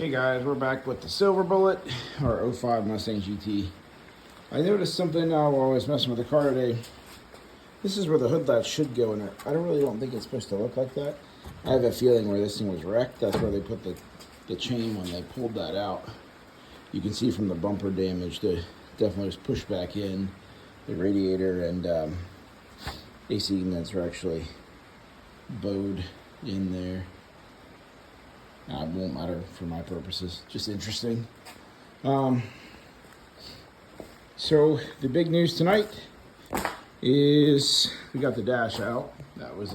Hey guys, we're back with the Silver Bullet, our '05 Mustang GT. I noticed something while I was messing with the car today. This is where the hood latch should go in it. I don't think it's supposed to look like that. I have a feeling where this thing was wrecked, that's where they put the chain when they pulled that out. You can see from the bumper damage that definitely was pushed back in. The radiator and AC vents are actually bowed in there. It won't matter for my purposes, just interesting. So the big news tonight is we got the dash out. That was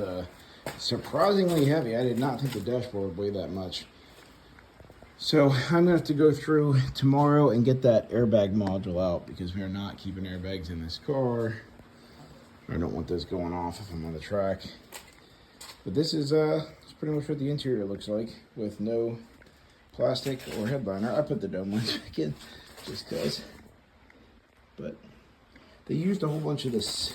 surprisingly heavy. I did not think the dashboard would weigh that much. So I'm gonna have to go through tomorrow and get that airbag module out because we are not keeping airbags in this car. I don't want those going off if I'm on the track. But this is it's pretty much what the interior looks like with no plastic or headliner. I put the dome ones back in just because. But they used a whole bunch of this.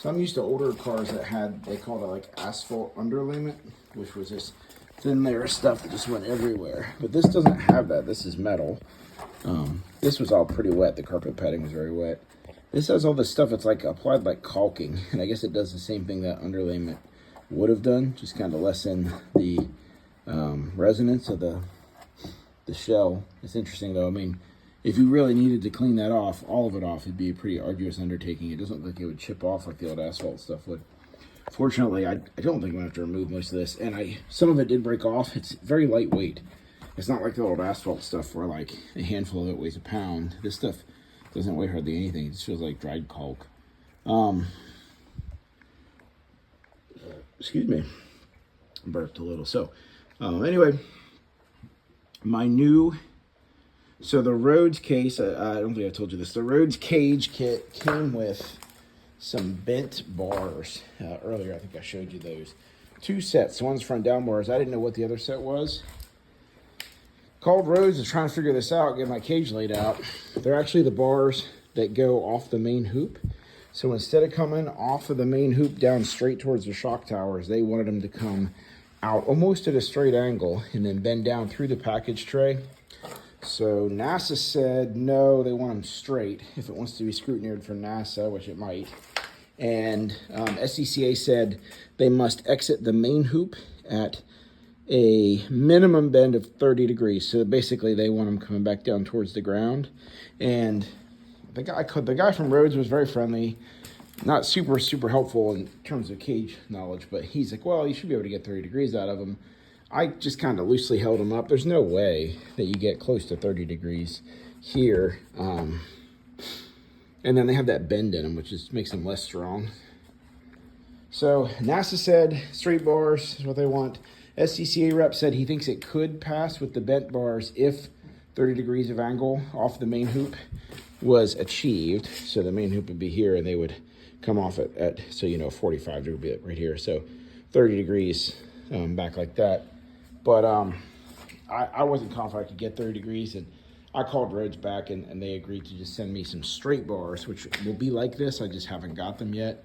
So I'm used to older cars that had, they called it like asphalt underlayment, which was this thin layer of stuff that just went everywhere. But this doesn't have that. This is metal. This was all pretty wet. The carpet padding was very wet. This has all this stuff. It's like applied like caulking. And I guess it does the same thing that underlayment would have done, just kind of lessen the resonance of the shell. It's interesting though. I mean, if you really needed to clean that off, all of it off, it'd be a pretty arduous undertaking. It doesn't look like it would chip off like the old asphalt stuff would. Fortunately, I don't think I'm gonna have to remove most of this, and some of it did break off. It's very lightweight. It's not like the old asphalt stuff where like a handful of it weighs a pound. This stuff doesn't weigh hardly anything. It just feels like dried caulk. Excuse me, burped a little. So anyway, so the Rhodes case, I don't think I told you this, the Rhodes cage kit came with some bent bars. Earlier I think I showed you those. Two sets, one's front down bars. I didn't know what the other set was. Called Rhodes to try and figure this out, get my cage laid out. They're actually the bars that go off the main hoop. So instead of coming off of the main hoop down straight towards the shock towers, they wanted them to come out almost at a straight angle and then bend down through the package tray. So NASA said no, they want them straight if it wants to be scrutineered for NASA, which it might. And scca said they must exit the main hoop at a minimum bend of 30 degrees. So basically they want them coming back down towards the ground. And the guy from Rhodes was very friendly, not super helpful in terms of cage knowledge, but he's like, well, you should be able to get 30 degrees out of them. I just kind of loosely held him up. There's no way that you get close to 30 degrees here. And then they have that bend in them, which makes them less strong. So NASA said straight bars is what they want. scca rep said he thinks it could pass with the bent bars if 30 degrees of angle off the main hoop was achieved. So the main hoop would be here and they would come off at so you know 45 degree right here. So 30 degrees back like that. But I wasn't confident I could get 30 degrees, and I called Rhodes back and they agreed to just send me some straight bars, which will be like this. I just haven't got them yet.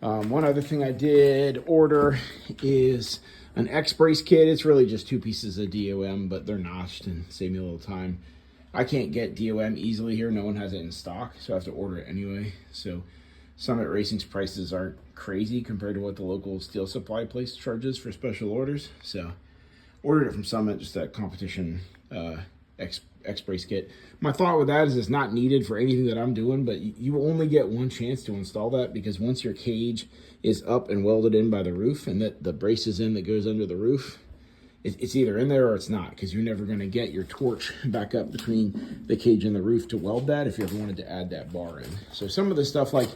One other thing I did order is an X-brace kit. It's really just two pieces of DOM, but they're notched and save me a little time. I can't get DOM easily here. No one has it in stock, so I have to order it anyway. So Summit Racing's prices aren't crazy compared to what the local steel supply place charges for special orders. So ordered it from Summit, just that competition X-brace kit. My thought with that is it's not needed for anything that I'm doing, but you only get one chance to install that because once your cage is up and welded in by the roof and that the brace is in that goes under the roof, it's either in there or it's not, because you're never going to get your torch back up between the cage and the roof to weld that if you ever wanted to add that bar in. So some of the stuff, like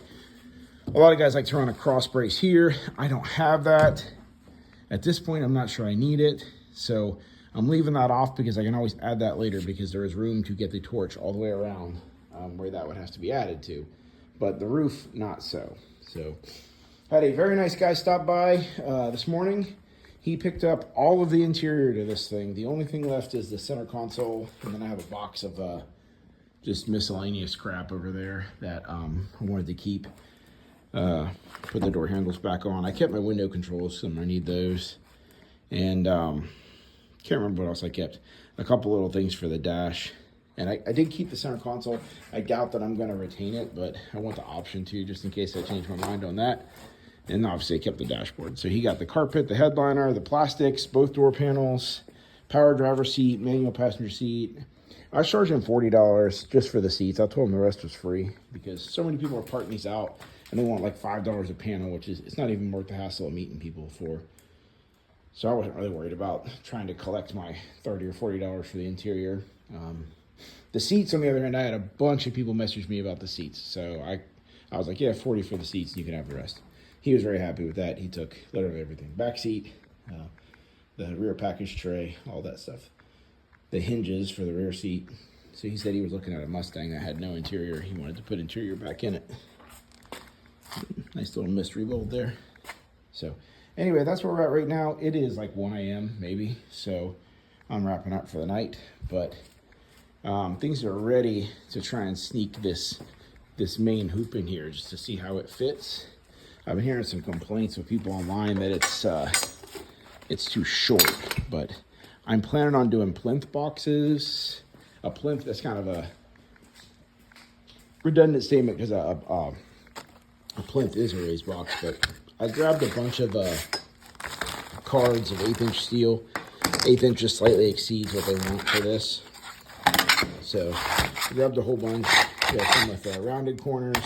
a lot of guys like to run a cross brace here. I don't have that. At this point, I'm not sure I need it. So I'm leaving that off because I can always add that later because there is room to get the torch all the way around where that would have to be added to. But the roof, not so. So had a very nice guy stop by this morning. He picked up all of the interior to this thing. The only thing left is the center console, and then I have a box of just miscellaneous crap over there that I wanted to keep. Put the door handles back on. I kept my window controls, so I need those. And Can't remember what else I kept. A couple little things for the dash. And I did keep the center console. I doubt that I'm going to retain it, but I want the option to, just in case I change my mind on that. And obviously I kept the dashboard. So he got the carpet, the headliner, the plastics, both door panels, power driver seat, manual passenger seat. I was charging $40 just for the seats. I told him the rest was free because so many people are parting these out and they want like $5 a panel, which is, it's not even worth the hassle of meeting people for. So I wasn't really worried about trying to collect my $30 or $40 for the interior. The seats, on the other hand, I had a bunch of people message me about the seats. So I was like, yeah, 40 for the seats, and you can have the rest. He was very happy with that. He took literally everything. Back seat, the rear package tray, all that stuff. The hinges for the rear seat. So he said he was looking at a Mustang that had no interior. He wanted to put interior back in it. Nice little mystery build there. So anyway, that's where we're at right now. It is like 1 a.m. maybe. So I'm wrapping up for the night. But things are ready to try and sneak this main hoop in here just to see how it fits. I've been hearing some complaints with people online that it's too short, but I'm planning on doing plinth boxes. A plinth, that's kind of a redundant statement because a plinth is a raised box, but I grabbed a bunch of cards of 1/8" steel. 1/8 just slightly exceeds what they want for this. So I grabbed a whole bunch. We have some with rounded corners,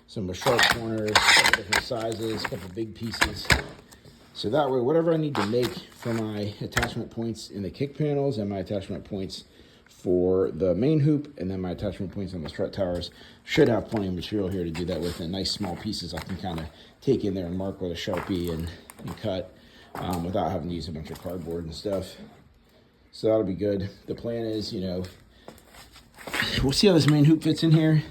some with sharp corners, a couple different sizes, a couple big pieces. So that way, whatever I need to make for my attachment points in the kick panels and my attachment points for the main hoop and then my attachment points on the strut towers, should have plenty of material here to do that with. And nice small pieces I can kind of take in there and mark with a Sharpie and cut without having to use a bunch of cardboard and stuff. So that'll be good. The plan is, we'll see how this main hoop fits in here.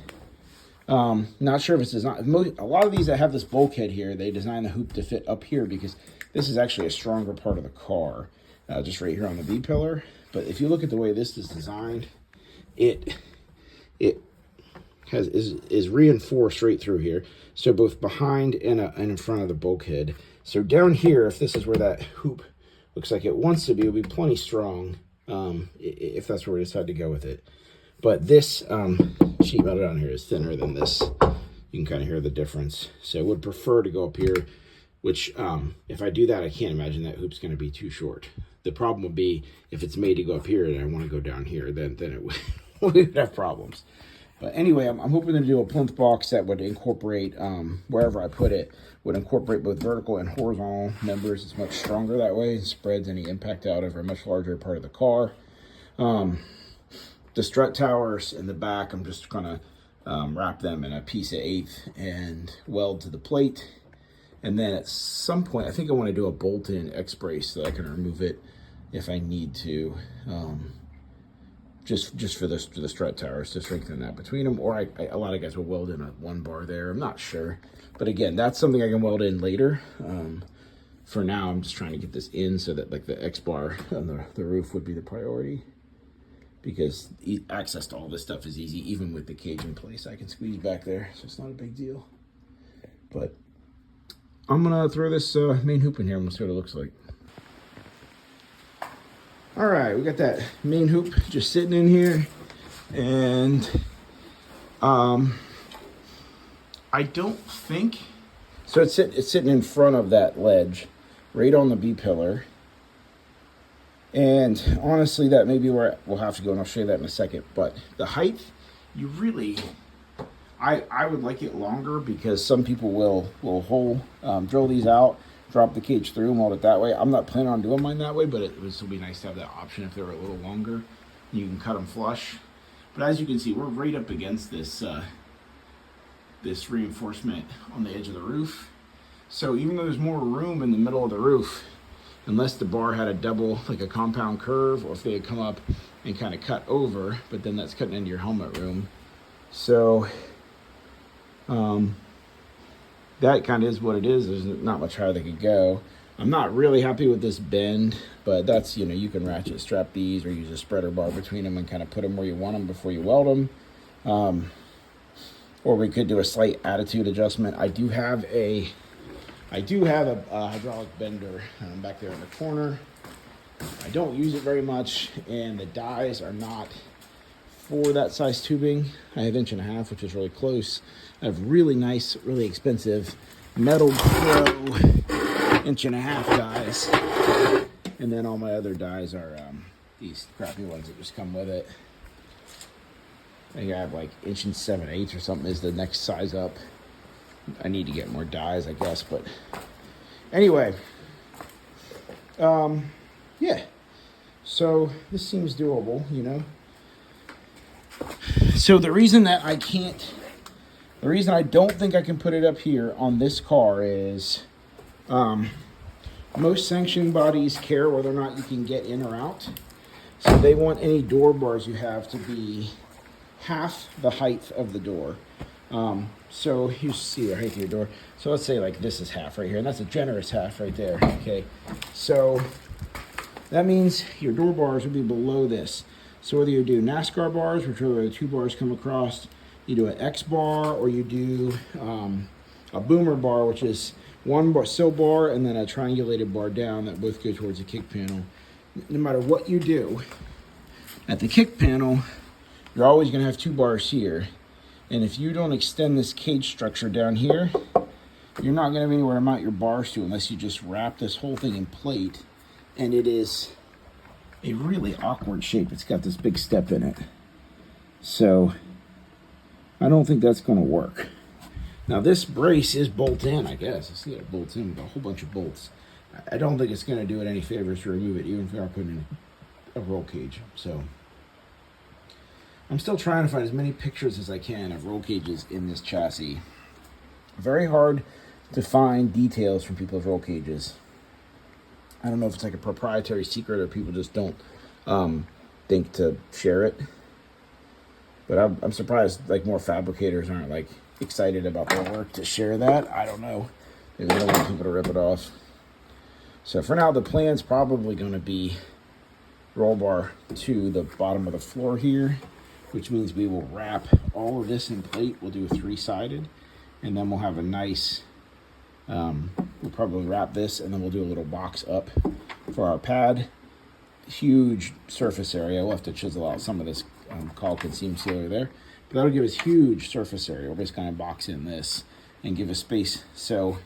Not sure if it's designed. A lot of these that have this bulkhead here, they design the hoop to fit up here because this is actually a stronger part of the car, just right here on the B pillar. But if you look at the way this is designed, it is reinforced right through here. So both behind and in front of the bulkhead. So down here, if this is where that hoop looks like it wants to be, it'll be plenty strong if that's where we decide to go with it. But this sheet metal down here is thinner than this. You can kind of hear the difference. So I would prefer to go up here, which if I do that, I can't imagine that hoop's going to be too short. The problem would be if it's made to go up here and I want to go down here, then it would have problems. But anyway, I'm hoping to do a plinth box that would incorporate, wherever I put it, would incorporate both vertical and horizontal members. It's much stronger that way. It spreads any impact out over a much larger part of the car. The strut towers in the back, I'm just gonna wrap them in a piece of 1/8 and weld to the plate. And then at some point, I think I want to do a bolt-in X-brace so that I can remove it if I need to, just for the strut towers to strengthen that between them. Or a lot of guys will weld in a 1 bar there. I'm not sure, but again, that's something I can weld in later. For now, I'm just trying to get this in so that like the X-bar on the roof would be the priority. Because access to all this stuff is easy, even with the cage in place. I can squeeze back there, so it's not a big deal. But I'm gonna throw this main hoop in here and we'll see what it looks like. All right, we got that main hoop just sitting in here. And I don't think, so it's sitting in front of that ledge, right on the B pillar. And honestly, that may be where we'll have to go, and I'll show you that in a second. But the height, you really, I would like it longer because some people will drill these out, drop the cage through and weld it that way. I'm not planning on doing mine that way, but it would still be nice to have that option if they were a little longer. You can cut them flush. But as you can see, we're right up against this this reinforcement on the edge of the roof. So even though there's more room in the middle of the roof, unless the bar had a double, like a compound curve, or if they had come up and kind of cut over, but then that's cutting into your helmet room. So that kind of is what it is. There's not much higher they could go. I'm not really happy with this bend, but that's, you can ratchet strap these or use a spreader bar between them and kind of put them where you want them before you weld them. Or we could do a slight attitude adjustment. I do have a hydraulic bender back there in the corner. I don't use it very much, and the dies are not for that size tubing. I have 1.5 inch, which is really close. I have really nice, really expensive Metal Pro 1.5 inch dies, and then all my other dies are these crappy ones that just come with it. I think I have like 1 7/8 or something is the next size up. I need to get more dies, I guess, but anyway, yeah. So this seems doable, you know. So the reason I don't think I can put it up here on this car is, most sanctioning bodies care whether or not you can get in or out. So they want any door bars you have to be half the height of the door. So you see the height of your door. So let's say like this is half right here, and that's a generous half right there. Okay, so that means your door bars will be below this. So whether you do NASCAR bars, which are where the 2 bars come across, you do an X bar, or you do a boomer bar, which is 1 bar, sill bar, and then a triangulated bar down that both go towards the kick panel. No matter what you do at the kick panel, you're always going to have 2 bars here. And if you don't extend this cage structure down here, you're not going to have anywhere to mount your bars to unless you just wrap this whole thing in plate. And it is a really awkward shape. It's got this big step in it. So I don't think that's going to work. Now this brace is bolt in, I guess. I see it bolts in with a whole bunch of bolts. I don't think it's going to do it any favors to remove it, even if we are putting in a roll cage. So I'm still trying to find as many pictures as I can of roll cages in this chassis. Very hard to find details from people's roll cages. I don't know if it's like a proprietary secret or people just don't think to share it. But I'm surprised like more fabricators aren't like excited about their work to share that. I don't know. Maybe they don't want people to rip it off. So for now, the plan's probably going to be roll bar to the bottom of the floor here, which means we will wrap all of this in plate. We'll do a 3-sided, and then we'll have a nice, we'll probably wrap this, and then we'll do a little box up for our pad. Huge surface area. We'll have to chisel out some of this caulk and seam sealer there, but that'll give us huge surface area. We'll just kind of box in this and give us space so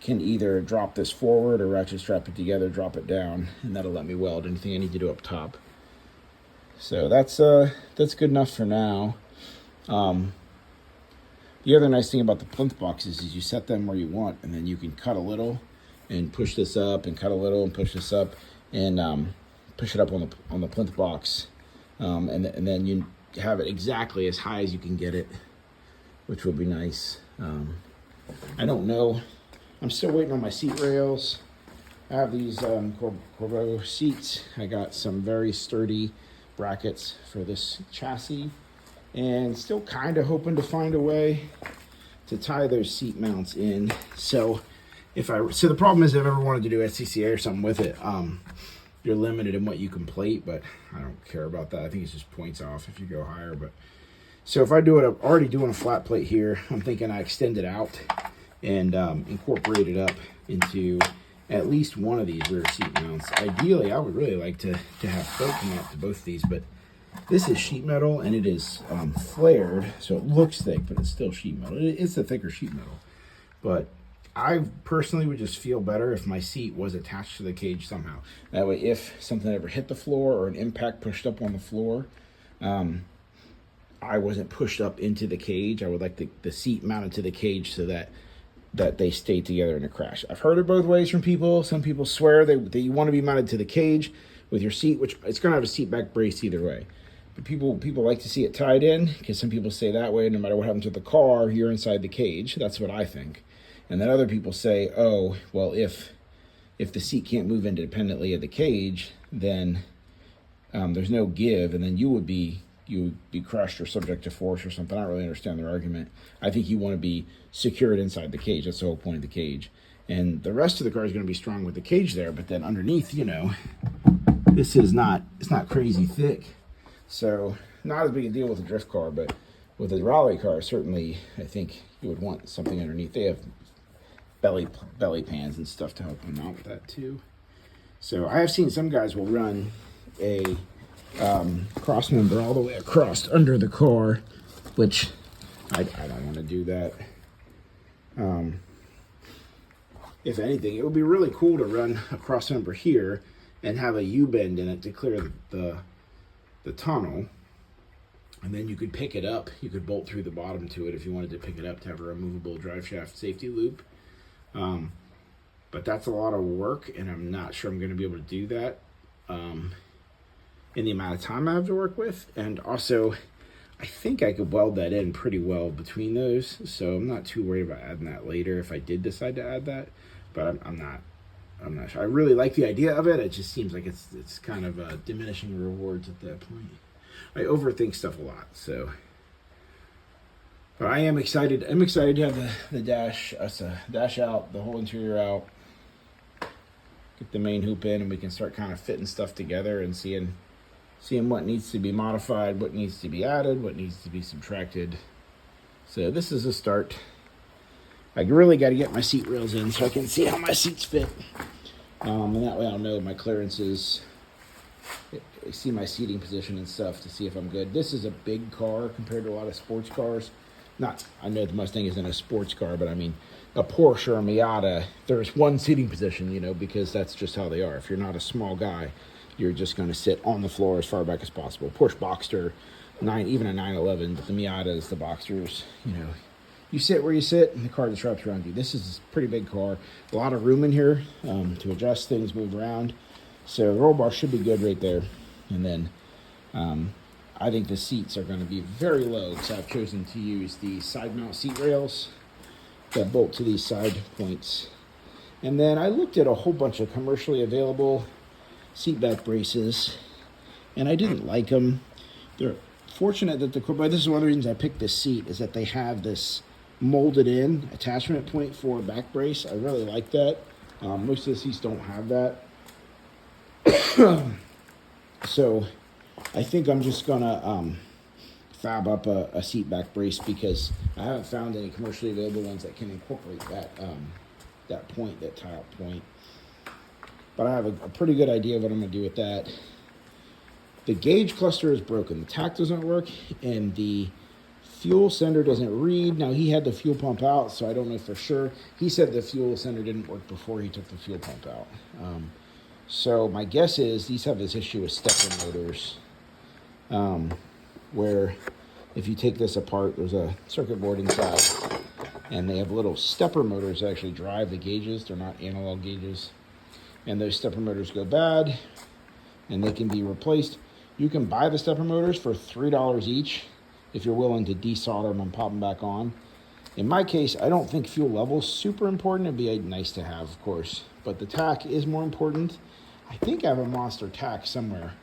can either drop this forward or ratchet strap it together, drop it down, and that'll let me weld anything I need to do up top. So that's good enough for now. The other nice thing about the plinth boxes is you set them where you want, and then you can cut a little and push this up, and cut a little and push this up, and push it up on the plinth box, and then you have it exactly as high as you can get it, which will be nice. I don't know. I'm still waiting on my seat rails. I have these Corbeau seats. I got some very sturdy brackets for this chassis, and still kind of hoping to find a way to tie those seat mounts in. So the problem is if I ever wanted to do scca or something with it, you're limited in what you can plate, but I don't care about that. I think it's just points off if you go higher. But so if I do it, I'm already doing a flat plate here. I'm thinking I extend it out and incorporate it up into at least one of these rear seat mounts. Ideally, I would really like to have both come out to both of these, but this is sheet metal and it is flared, so it looks thick, but it's still sheet metal. It's a thicker sheet metal. But I personally would just feel better if my seat was attached to the cage somehow. That way, if something ever hit the floor or an impact pushed up on the floor, I wasn't pushed up into the cage. I would like the seat mounted to the cage so that they stay together in a crash. I've heard it both ways from people. Some people swear that you want to be mounted to the cage with your seat, which it's going to have a seat back brace either way. But people like to see it tied in, because some people say that way, no matter what happens with the car, you're inside the cage. That's what I think. And then other people say, oh, well, if the seat can't move independently of the cage, then there's no give, and then you would be crushed or subject to force or something. I don't really understand their argument. I think you want to be secured inside the cage. That's the whole point of the cage. And the rest of the car is going to be strong with the cage there, but then underneath, this is not, it's not crazy thick. So not as big a deal with a drift car, but with a rally car, certainly I think you would want something underneath. They have belly pans and stuff to help them out with that too. So I have seen some guys will run a cross member all the way across under the car, which I don't want to do that. If anything, it would be really cool to run a cross member here and have a U-bend in it to clear the tunnel. And then you could pick it up. You could bolt through the bottom to it if you wanted to pick it up to have a removable drive shaft safety loop. But that's a lot of work, and I'm not sure I'm going to be able to do that in the amount of time I have to work with. And also, I think I could weld that in pretty well between those, so I'm not too worried about adding that later if I did decide to add that. But I'm not sure. I really like the idea of it. It just seems like it's kind of diminishing rewards at that point. I overthink stuff a lot, so. But I am excited. I'm excited to have the dash out, the whole interior out, get the main hoop in, and we can start kind of fitting stuff together and seeing what needs to be modified, what needs to be added, what needs to be subtracted. So this is a start. I really got to get my seat rails in so I can see how my seats fit. And that way I'll know my clearances, see my seating position and stuff to see if I'm good. This is a big car compared to a lot of sports cars. I know the Mustang isn't a sports car, but I mean, a Porsche or a Miata, there's one seating position, because that's just how they are. If you're not a small guy, you're just going to sit on the floor as far back as possible. Porsche Boxster, even a 911, but the Miatas, the Boxsters, you sit where you sit, and the car just wraps around you. This is a pretty big car. A lot of room in here to adjust things, move around. So the roll bar should be good right there. And then I think the seats are going to be very low, because I've chosen to use the side mount seat rails that bolt to these side points. And then I looked at a whole bunch of commercially available seat back braces, and I didn't like them. They're fortunate that but this is one of the reasons I picked this seat, is that they have this molded in attachment point for a back brace. I really like that. Most of the seats don't have that. So I think I'm just gonna fab up a seat back brace, because I haven't found any commercially available ones that can incorporate that point, that tie-up point. But I have a pretty good idea of what I'm gonna do with that. The gauge cluster is broken. The tach doesn't work, and the fuel sender doesn't read. Now, he had the fuel pump out, so I don't know for sure. He said the fuel sender didn't work before he took the fuel pump out. So my guess is these have this issue with stepper motors, where if you take this apart, there's a circuit board inside, and they have little stepper motors that actually drive the gauges. They're not analog gauges. And those stepper motors go bad, and they can be replaced. You can buy the stepper motors for $3 each if you're willing to desolder them and pop them back on. In my case, I don't think fuel level is super important. It'd be nice to have, of course, but the tach is more important. I think I have a Monster tach somewhere.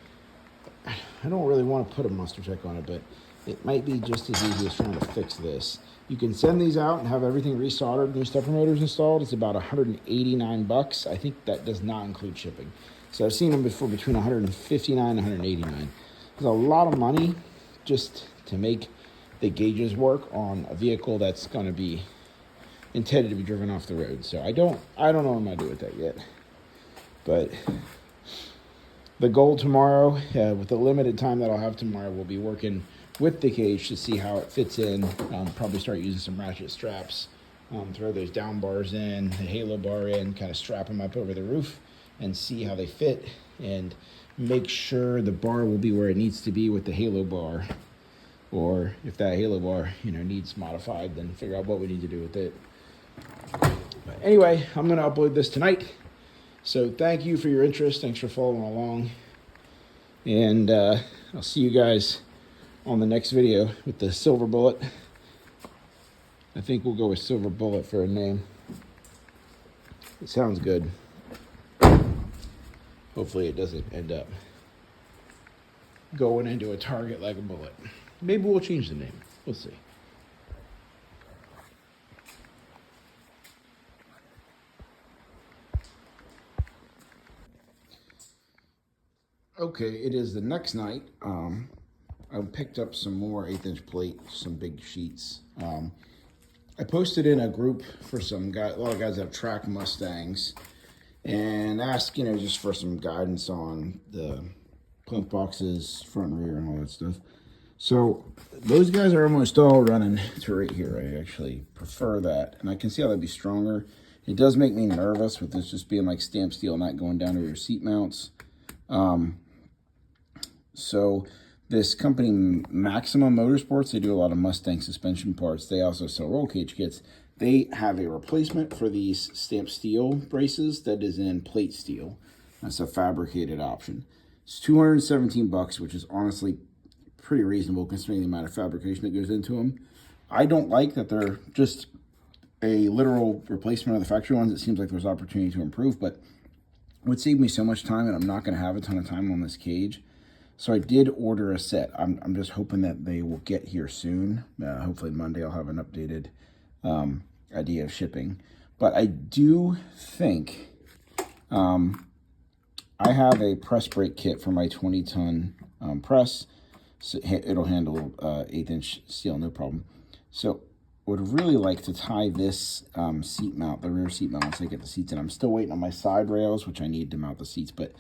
I don't really want to put a Monster tach on it, but it might be just as easy as trying to fix this. You can send these out and have everything resoldered, new stepper motors installed. It's about $189. I think that does not include shipping. So I've seen them before between $159 and $189. It's a lot of money just to make the gauges work on a vehicle that's going to be intended to be driven off the road. So I don't know what I'm going to do with that yet. But the goal tomorrow, with the limited time that I'll have tomorrow, we'll be working with the cage to see how it fits in. Probably start using some ratchet straps, throw those down bars in, the halo bar in, kind of strap them up over the roof and see how they fit, and make sure the bar will be where it needs to be with the halo bar. Or if that halo bar, needs modified, then figure out what we need to do with it. But anyway, I'm going to upload this tonight. So thank you for your interest. Thanks for following along. And I'll see you guys on the next video with the Silver Bullet. I think we'll go with Silver Bullet for a name. It sounds good. Hopefully it doesn't end up going into a target like a bullet. Maybe we'll change the name. We'll see. Okay, it is the next night. I picked up some more 1/8" plate, some big sheets. I posted in a group for some guys, a lot of guys that have track Mustangs, and ask, you know, just for some guidance on the plinth boxes, front and rear, and all that stuff. So those guys are almost all running to right here. I actually prefer that, and I can see how that'd be stronger. It does make me nervous with this just being like stamped steel, not going down to your seat mounts. So this company, Maximum Motorsports, they do a lot of Mustang suspension parts. They also sell roll cage kits. They have a replacement for these stamped steel braces that is in plate steel. That's a fabricated option. It's $217, which is honestly pretty reasonable considering the amount of fabrication that goes into them. I don't like that they're just a literal replacement of the factory ones. It seems like there's opportunity to improve, but it would save me so much time, and I'm not going to have a ton of time on this cage. So I did order a set. I'm just hoping that they will get here soon. Hopefully Monday I'll have an updated idea of shipping. But I do think I have a press brake kit for my 20-ton press. So it'll handle 1/8-inch steel, no problem. So would really like to tie this seat mount, the rear seat mount, once I get the seats in. I'm still waiting on my side rails, which I need to mount the seats, but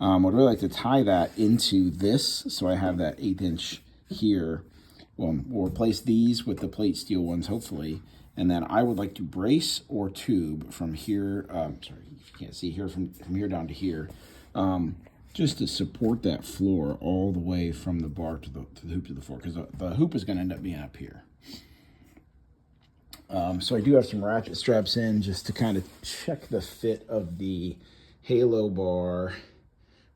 would really like to tie that into this, so I have that 1/8-inch here. Well, we'll replace these with the plate steel ones, hopefully, and then I would like to brace or tube from here, sorry, if you can't see here, from here down to here, just to support that floor all the way from the bar to the hoop to the floor, because the hoop is going to end up being up here. So I do have some ratchet straps in just to kind of check the fit of the halo bar,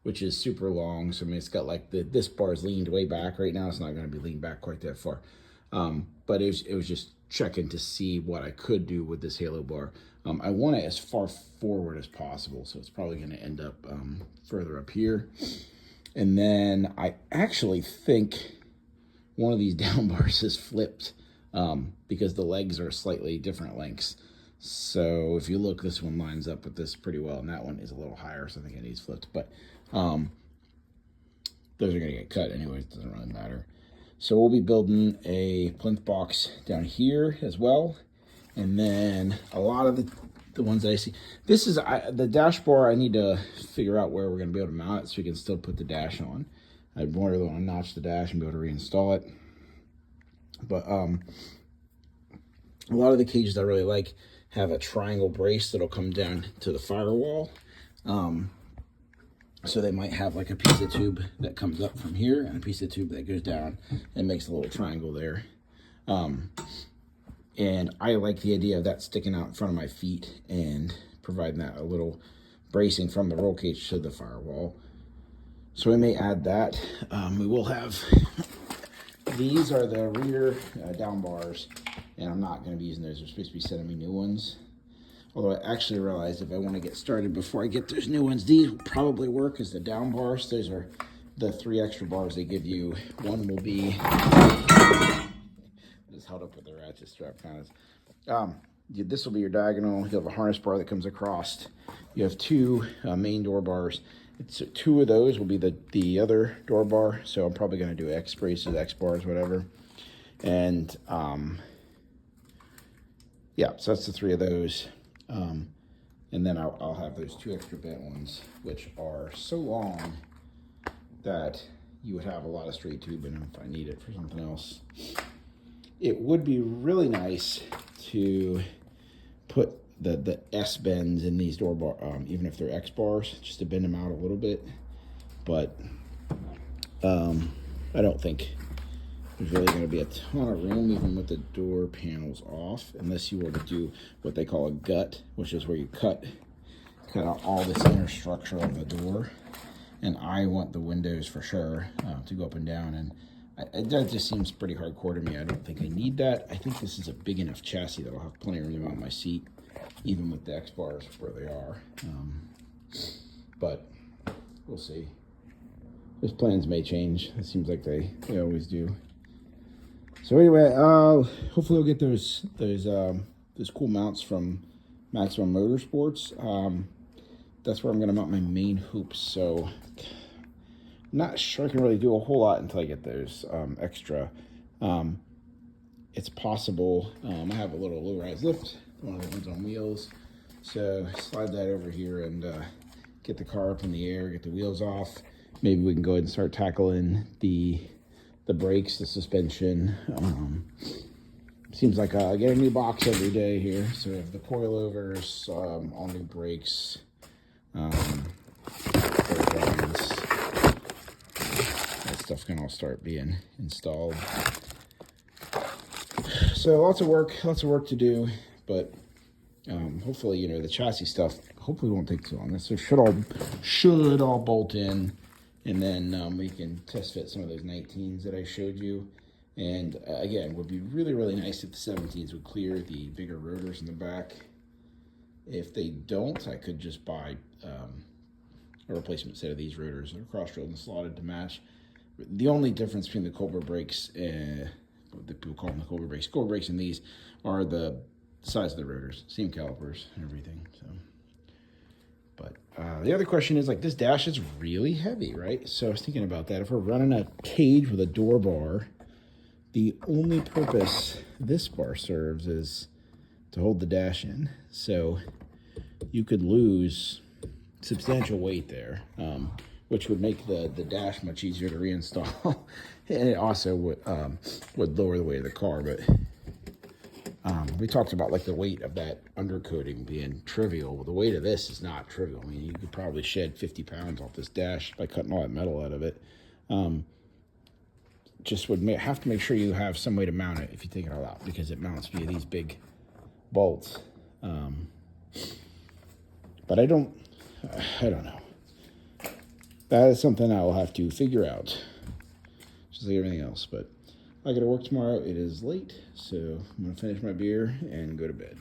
which is super long. So I mean, it's got like this bar is leaned way back right now. It's not going to be leaned back quite that far. But it was just checking to see what I could do with this halo bar. I want it as far forward as possible, so it's probably going to end up further up here. And then I actually think one of these down bars is flipped because the legs are slightly different lengths. So if you look, this one lines up with this pretty well, and that one is a little higher, so I think it needs flipped. But those are going to get cut anyway. It doesn't really matter. So we'll be building a plinth box down here as well. And then a lot of the ones I see, this is the dash bar. I need to figure out where we're going to be able to mount it so we can still put the dash on. I really want to notch the dash and be able to reinstall it. But a lot of the cages I really like have a triangle brace that'll come down to the firewall. So they might have like a piece of tube that comes up from here and a piece of tube that goes down and makes a little triangle there. And I like the idea of that sticking out in front of my feet and providing that a little bracing from the roll cage to the firewall. So we may add that. We will have, these are the rear down bars, and I'm not going to be using those. They're supposed to be sending me new ones. Although I actually realized if I want to get started before I get those new ones, these will probably work as the down bars. Those are the 3 extra bars they give you. One will be, just held up with the ratchet strap kind of. This will be your diagonal. You have a harness bar that comes across. You have 2 main door bars. It's 2 of those will be the other door bar. So I'm probably going to do X braces, X bars, whatever. And yeah, so that's the 3 of those. And then I'll have those 2 extra bent ones, which are so long that you would have a lot of straight tube in them if I need it for something else. It would be really nice to put the S bends in these door bar, even if they're X bars, just to bend them out a little bit. But I don't think there's really going to be a ton of room, even with the door panels off, unless you were to do what they call a gut, which is where you cut out all this inner structure of the door. And I want the windows for sure to go up and down, and that just seems pretty hardcore to me. I don't think I need that. I think this is a big enough chassis that I'll have plenty of room on my seat, even with the X bars where they are. But we'll see. Those plans may change. It seems like they always do. So anyway, hopefully we'll get those cool mounts from Maximum Motorsports. That's where I'm going to mount my main hoops. So not sure I can really do a whole lot until I get those extra. It's possible. I have a little low-rise lift, one of the ones on wheels. So slide that over here and get the car up in the air, get the wheels off. Maybe we can go ahead and start tackling the brakes, the suspension. Seems like I get a new box every day here. So we have the coilovers, all new brakes, that stuff's gonna all start being installed. So lots of work to do, but hopefully, you know, the chassis stuff hopefully won't take too long. This should all bolt in, and then we can test fit some of those 19s that I showed you. And again, it would be really, really nice if the 17s would clear the bigger rotors in the back. If they don't, I could just buy a replacement set of these rotors that are cross-drilled and slotted to match. The only difference between the Cobra brakes, what people call them the Cobra brakes and these are the size of the rotors, same calipers and everything. So, but the other question is, like, this dash is really heavy, right? So I was thinking about that. If we're running a cage with a door bar, the only purpose this bar serves is to hold the dash in. So you could lose substantial weight there, which would make the dash much easier to reinstall. And it also would lower the weight of the car. But we talked about, like, the weight of that undercoating being trivial. Well, the weight of this is not trivial. I mean, you could probably shed 50 pounds off this dash by cutting all that metal out of it. Just would have to make sure you have some way to mount it if you take it all out, because it mounts via these big bolts. But I don't know. That is something I will have to figure out, just like everything else. But I got to work tomorrow. It is late, so I'm gonna finish my beer and go to bed.